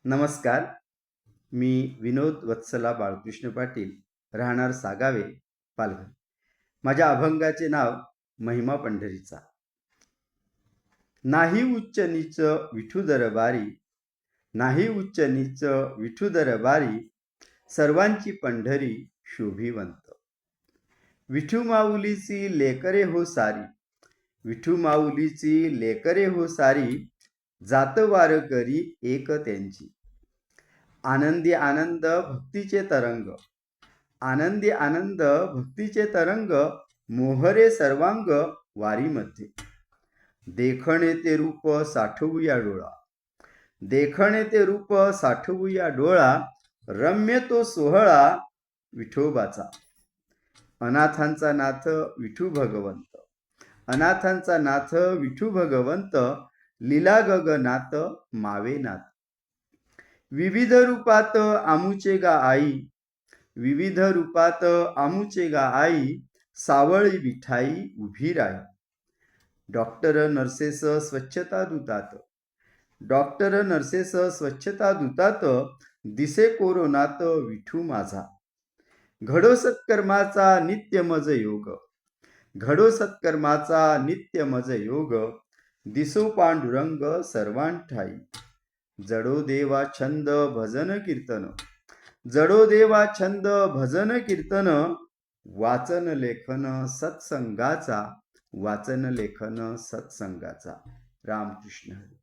नमस्कार. मी विनोद वत्सला बाळकृष्ण पाटील, राहणार सागावे, पालघर. माझ्या अभंगाचे नाव महिमा पंढरीचा. नाही उच्च नीच विठू दरबारी, नाही उच्च नीच विठू दरबारी, सर्वांची पंढरी शोभिवंत. विठू माऊलीची लेकरे हो सारी, विठू माऊलीची लेकरे हो सारी, जात वारकरी एक त्यांची. आनंदी आनंद भक्तीचे तरंग, आनंदी आनंद भक्तीचे तरंग, मोहरे सर्वांग वारीमध्ये. देखणे ते रूप साठवूया डोळा, देखणे ते रूप साठवूया डोळा, रम्य तो सोहळा विठोबाचा. अनाथांचा नाथ विठू भगवंत, अनाथांचा नाथ विठू भगवंत, लीला गगनात मावे नाथ. विविध रूपात आमुचे गा आई, विविध रूपात आमुचे गा आई, सावळी विठाई उभी राही. डॉक्टर नर्सेस स्वच्छता दूतात, डॉक्टर नर्सेस स्वच्छता दूतात, दिसे कोरोनात विठू माझा. घडो सत्कर्माचा नित्य मज योग, घडो सत्कर्माचा नित्य मज योग, दिसो पांडुरंग सर्वांठाई. जडो देवा छंद भजन कीर्तन, जडो देवा छंद भजन कीर्तन, वाचन लेखन सत्संगाचा, वाचन लेखन सत्संगाचा. रामकृष्ण हरी.